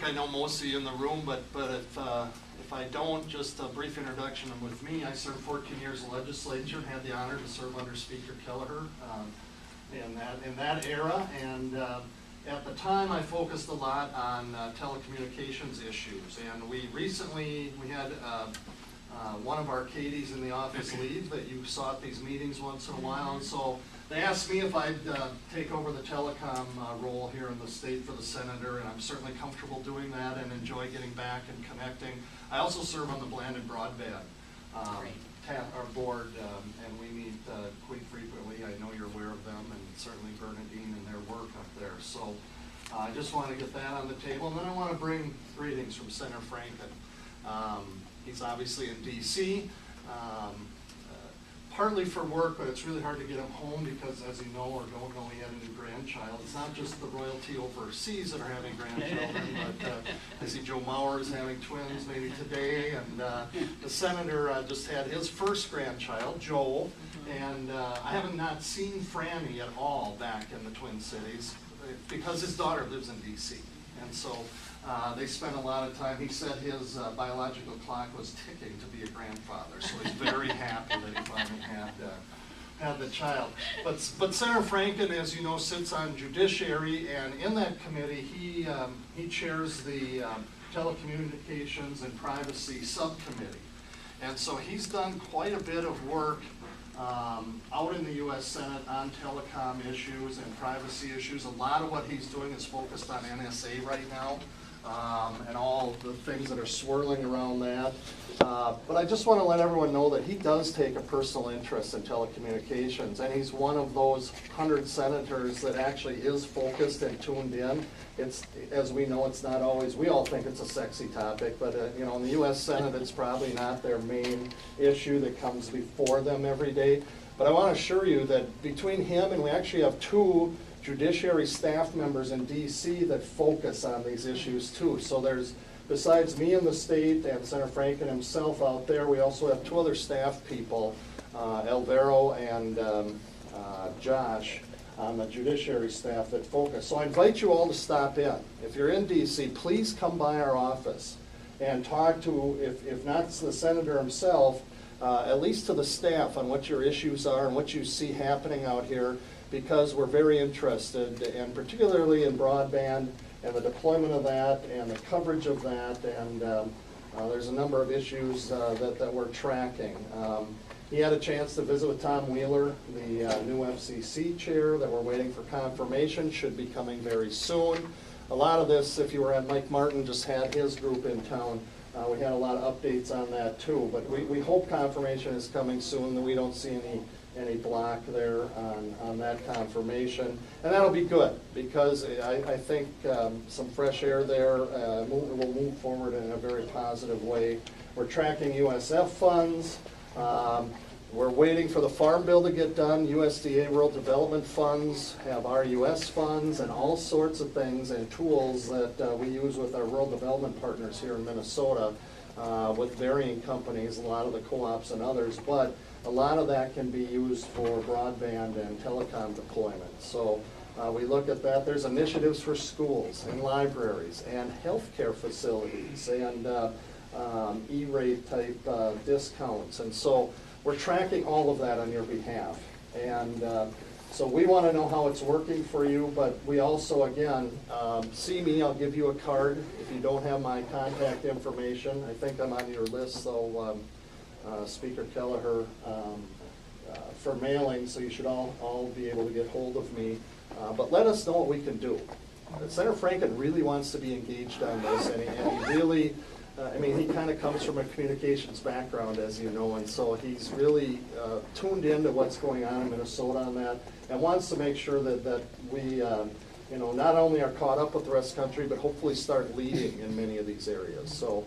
I know most of you in the room, but if I don't, just a brief introduction with me. I served 14 years in the legislature and had the honor to serve under Speaker Kelleher in that era. And at the time, I focused a lot on telecommunications issues. And we had one of our Katies in the office leave that you saw at these meetings once in a while. And so they asked me if I'd take over the telecom role here in the state for the senator, and I'm certainly comfortable doing that and enjoy getting back and connecting. I also serve on the Broadband our board, and we meet quite frequently. I know you're aware of them, and certainly Bernadine and their work up there. So I just want to get that on the table, and then I want to bring greetings from Senator Franken. He's obviously in D.C., partly for work, but it's really hard to get him home because, as you know or don't know, he had a new grandchild. It's not just the royalty overseas that are having grandchildren, but I see Joe Mauer is having twins maybe today, and the senator just had his first grandchild, Joel, and I haven't not seen Franny at all back in the Twin Cities because his daughter lives in D.C., and so they spent a lot of time. He said his biological clock was ticking to be a grandfather, so he's very happy that he finally had the child. But Senator Franken, as you know, sits on Judiciary, and in that committee, he chairs the Telecommunications and Privacy Subcommittee. And so he's done quite a bit of work out in the U.S. Senate on telecom issues and privacy issues. A lot of what he's doing is focused on NSA right now. And all the things that are swirling around that. But I just want to let everyone know that he does take a personal interest in telecommunications, and he's one of those 100 senators that actually is focused and tuned in. It's, as we know, it's not always, we all think it's a sexy topic, but you know, in the U.S. Senate, it's probably not their main issue that comes before them every day. But I want to assure you that between him, and we actually have two Judiciary staff members in D.C. that focus on these issues too. So there's, besides me in the state and Senator Franken himself out there, we also have two other staff people, Alvaro and Josh, on the Judiciary staff that focus. So I invite you all to stop in. If you're in D.C., please come by our office and talk to, if not the senator himself, at least to the staff on what your issues are and what you see happening out here, because we're very interested, and particularly in broadband and the deployment of that and the coverage of that, and there's a number of issues that we're tracking. He had a chance to visit with Tom Wheeler, the new FCC chair that we're waiting for confirmation, should be coming very soon. A lot of this, if you were at Mike Martin, just had his group in town. We had a lot of updates on that too, but we hope confirmation is coming soon, that we don't see any block there on that confirmation. And that'll be good, because I think some fresh air there will move forward in a very positive way. We're tracking USF funds. We're waiting for the Farm Bill to get done. USDA Rural Development Funds have RUS funds and all sorts of things and tools that we use with our rural development partners here in Minnesota with varying companies, a lot of the co-ops and others, but a lot of that can be used for broadband and telecom deployment. So we look at that. There's initiatives for schools and libraries and healthcare facilities and E-rate type discounts. And so we're tracking all of that on your behalf. And so we want to know how it's working for you, but we also, again, see me, I'll give you a card if you don't have my contact information. I think I'm on your list, so Speaker Kelleher for mailing, so you should all be able to get hold of me. But let us know what we can do. Senator Franken really wants to be engaged on this, and he really, I mean, he kind of comes from a communications background, as you know, and so he's really tuned into what's going on in Minnesota on that, and wants to make sure that we, you know, not only are caught up with the rest of the country, but hopefully start leading in many of these areas. So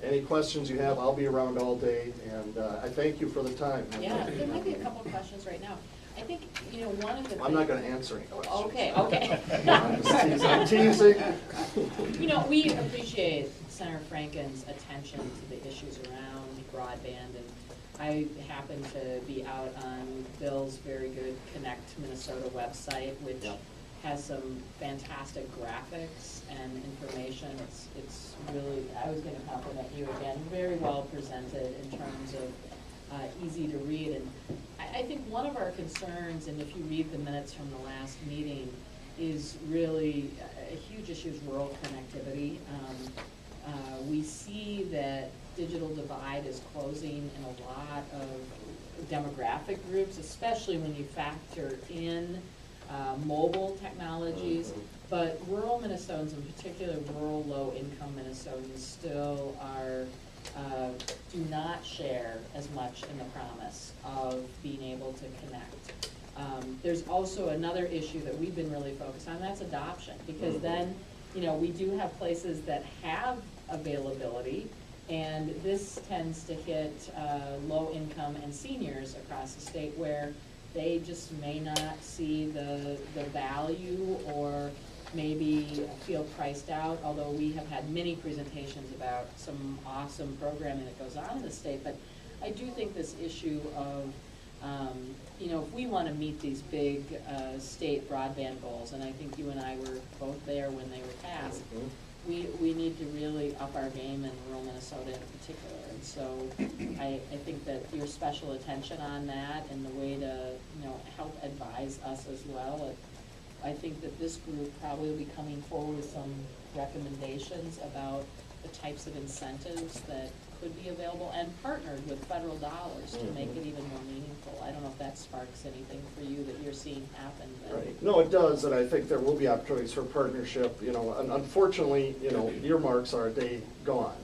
any questions you have, I'll be around all day, and I thank you for the time. Yeah, there might be a couple of questions right now. I think, you know, one of the I'm not going to answer any questions. Okay. I'm teasing. You know, we appreciate Senator Franken's attention to the issues around broadband, and I happen to be out on Bill's very good Connect Minnesota website, which has some fantastic graphics and information. It's really, I was going to compliment you again, very well presented in terms of easy to read. And I think one of our concerns, and if you read the minutes from the last meeting, is really a huge issue is rural connectivity. We see that digital divide is closing in a lot of demographic groups, especially when you factor in mobile technologies. But rural Minnesotans, in particular rural low-income Minnesotans, still are do not share as much in the promise of being able to connect. There's also another issue that we've been really focused on, that's adoption, because then, you know, we do have places that have availability, and this tends to hit low income and seniors across the state where they just may not see the value or maybe feel priced out, although we have had many presentations about some awesome programming that goes on in the state. But I do think this issue of, you know, if we want to meet these big state broadband goals, and I think you and I were both there when they were passed, we need to really up our game in rural Minnesota in particular. And so I think that your special attention on that and the way to, you know, help advise us as well. I think that this group probably will be coming forward with some recommendations about the types of incentives that could be available and partnered with federal dollars to make it even more meaningful. I don't know if that sparks anything for you that you're seeing happen. Right. No, it does, and I think there will be opportunities for partnership. You know, unfortunately, you know, earmarks are a day gone.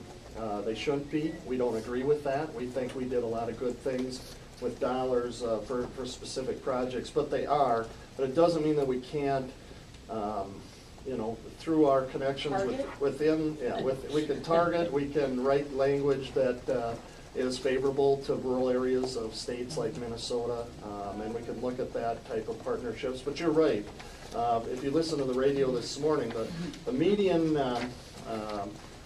They shouldn't be. We don't agree with that. We think we did a lot of good things with dollars for specific projects, but they are. But it doesn't mean that we can't, you know, through our connections within, we can target, we can write language that is favorable to rural areas of states like Minnesota, and we can look at that type of partnerships. But you're right. If you listen to the radio this morning, the median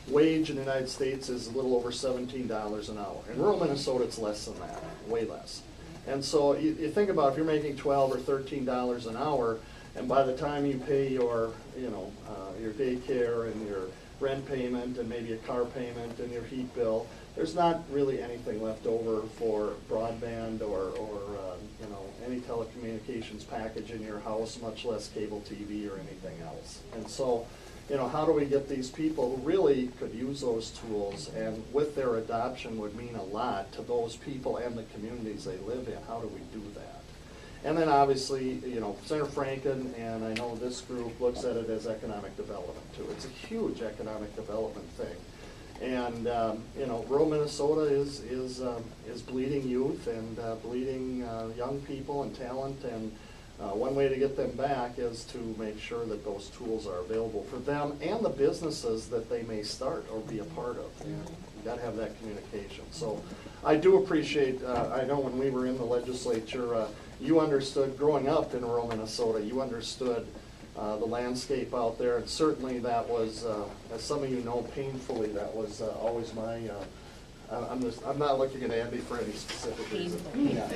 wage in the United States is a little over $17 an hour. In rural Minnesota, it's less than that, way less. And so you think about if you're making $12 or $13 an hour, and by the time you pay your, you know, your daycare and your rent payment and maybe a car payment and your heat bill, there's not really anything left over for broadband or you know, any telecommunications package in your house, much less cable TV or anything else. And so, you know, how do we get these people who really could use those tools, and with their adoption would mean a lot to those people and the communities they live in? How do we do that? And then obviously, you know, Senator Franken, and I know this group looks at it as economic development too. It's a huge economic development thing. And, you know, rural Minnesota is bleeding youth and bleeding young people and talent, and one way to get them back is to make sure that those tools are available for them and the businesses that they may start or be a part of. And you've got to have that communication. So I do appreciate, I know when we were in the legislature, you understood, growing up in rural Minnesota, you understood the landscape out there, and certainly that was, as some of you know painfully, that was always my, I'm not looking at Andy for any specific reason. Yeah.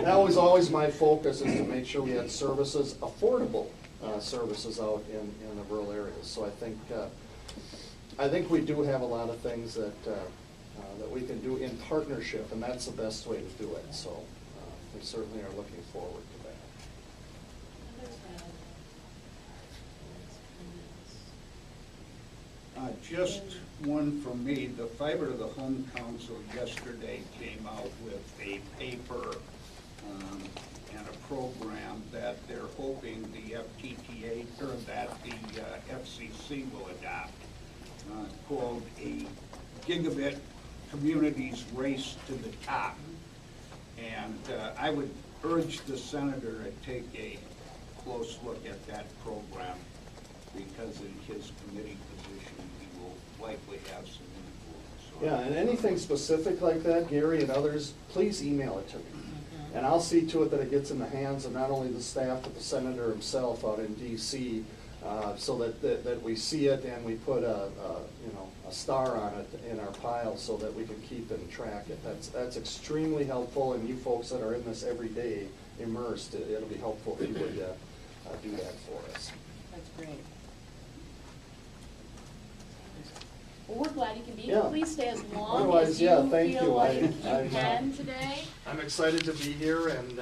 That was always my focus, is to make sure we had services, affordable services out in the rural areas. So I think we do have a lot of things that that we can do in partnership, and that's the best way to do it. So we certainly are looking forward to that. Just one from me. The Fiber to the Home Council yesterday came out with a paper and a program that they're hoping the FTTA, or that the FCC will adopt, called a Gigabit Communities Race to the Top. And I would urge the senator to take a close look at that program, because in his committee position, he will likely have some influence. Yeah, and anything specific like that, Gary and others, please email it to me. And I'll see to it that it gets in the hands of not only the staff, but the senator himself out in DC, so that we see it and we put a star on it in our pile so that we can keep and track it. That's extremely helpful, and you folks that are in this every day immersed, it'll be helpful if you would do that for us. That's great. Well, we're glad you can be Yeah. here. Please stay as long Otherwise, as yeah, you thank feel you. like you I'm, can today. I'm excited to be here, and